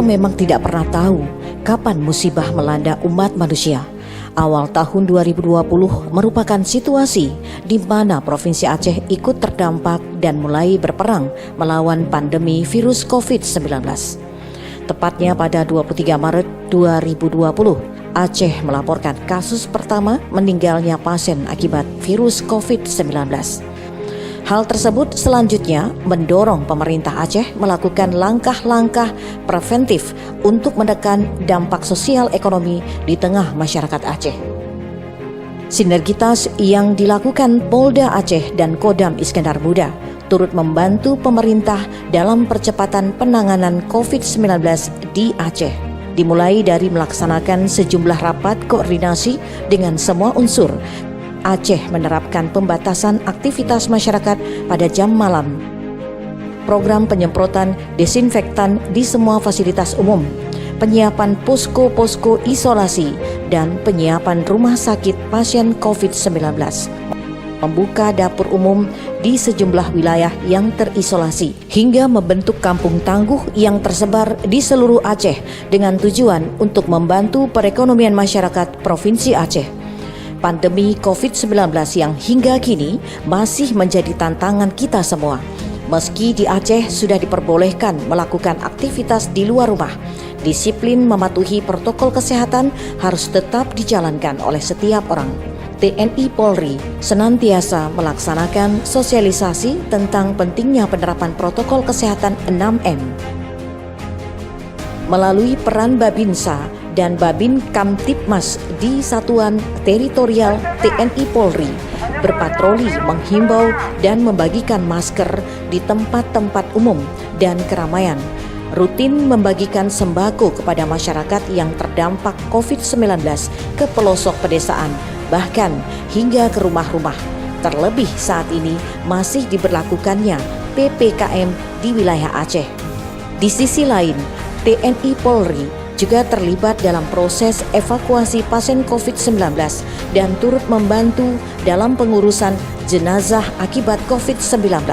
memang tidak pernah tahu kapan musibah melanda umat manusia. Awal tahun 2020 merupakan situasi di mana Provinsi Aceh ikut terdampak dan mulai berperang melawan pandemi virus COVID-19. Tepatnya pada 23 Maret 2020, Aceh melaporkan kasus pertama meninggalnya pasien akibat virus COVID-19. Hal tersebut selanjutnya mendorong pemerintah Aceh melakukan langkah-langkah preventif untuk menekan dampak sosial ekonomi di tengah masyarakat Aceh. Sinergitas yang dilakukan Polda Aceh dan Kodam Iskandar Muda turut membantu pemerintah dalam percepatan penanganan COVID-19 di Aceh. Dimulai dari melaksanakan sejumlah rapat koordinasi dengan semua unsur. Aceh menerapkan pembatasan aktivitas masyarakat pada jam malam, program penyemprotan desinfektan di semua fasilitas umum, penyiapan posko-posko isolasi, dan penyiapan rumah sakit pasien COVID-19, membuka dapur umum di sejumlah wilayah yang terisolasi, hingga membentuk kampung tangguh yang tersebar di seluruh Aceh dengan tujuan untuk membantu perekonomian masyarakat Provinsi Aceh. Pandemi COVID-19 yang hingga kini masih menjadi tantangan kita semua. Meski di Aceh sudah diperbolehkan melakukan aktivitas di luar rumah, disiplin mematuhi protokol kesehatan harus tetap dijalankan oleh setiap orang. TNI Polri senantiasa melaksanakan sosialisasi tentang pentingnya penerapan protokol kesehatan 6M. Melalui peran Babinsa dan Babin Kamtipmas di Satuan Teritorial TNI Polri berpatroli, menghimbau dan membagikan masker di tempat-tempat umum dan keramaian, rutin membagikan sembako kepada masyarakat yang terdampak COVID-19 ke pelosok pedesaan, bahkan hingga ke rumah-rumah. Terlebih saat ini masih diberlakukannya PPKM di wilayah Aceh. Di sisi lain, TNI Polri juga terlibat dalam proses evakuasi pasien COVID-19 dan turut membantu dalam pengurusan jenazah akibat COVID-19.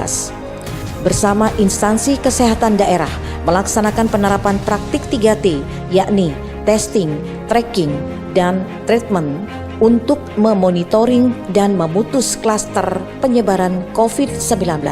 Bersama instansi kesehatan daerah melaksanakan penerapan praktik 3T, yakni testing, tracking, dan treatment untuk memonitoring dan memutus klaster penyebaran COVID-19.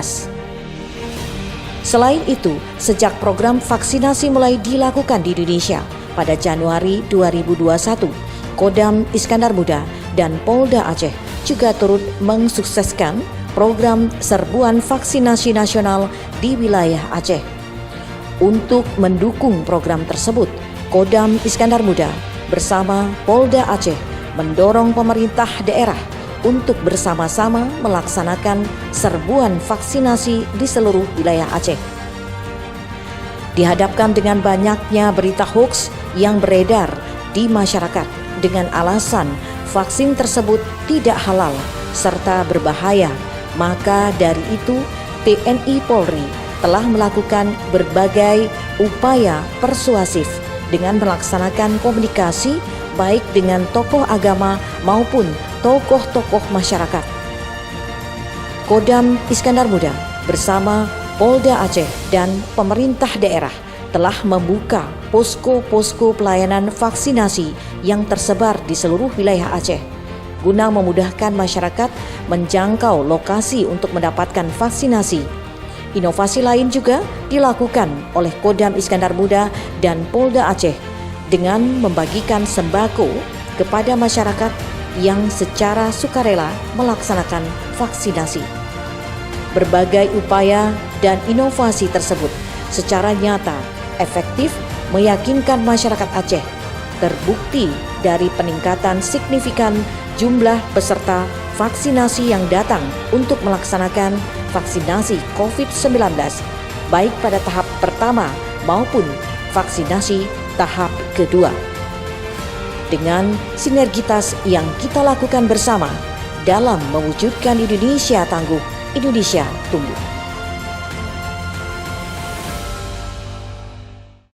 Selain itu, sejak program vaksinasi mulai dilakukan di Indonesia pada Januari 2021, Kodam Iskandar Muda dan Polda Aceh juga turut mensukseskan program serbuan vaksinasi nasional di wilayah Aceh. Untuk mendukung program tersebut, Kodam Iskandar Muda bersama Polda Aceh mendorong pemerintah daerah untuk bersama-sama melaksanakan serbuan vaksinasi di seluruh wilayah Aceh. Dihadapkan dengan banyaknya berita hoaks yang beredar di masyarakat dengan alasan vaksin tersebut tidak halal serta berbahaya, maka dari itu TNI Polri telah melakukan berbagai upaya persuasif dengan melaksanakan komunikasi baik dengan tokoh agama maupun tokoh-tokoh masyarakat. Kodam Iskandar Muda bersama Polda Aceh dan pemerintah daerah telah membuka posko-posko pelayanan vaksinasi yang tersebar di seluruh wilayah Aceh guna memudahkan masyarakat menjangkau lokasi untuk mendapatkan vaksinasi. Inovasi lain juga dilakukan oleh Kodam Iskandar Muda dan Polda Aceh dengan membagikan sembako kepada masyarakat yang secara sukarela melaksanakan vaksinasi. Berbagai upaya dan inovasi tersebut secara nyata efektif meyakinkan masyarakat Aceh, terbukti dari peningkatan signifikan jumlah peserta vaksinasi yang datang untuk melaksanakan vaksinasi COVID-19, baik pada tahap pertama maupun vaksinasi tahap kedua. Dengan sinergitas yang kita lakukan bersama dalam mewujudkan Indonesia tangguh, Indonesia tumbuh.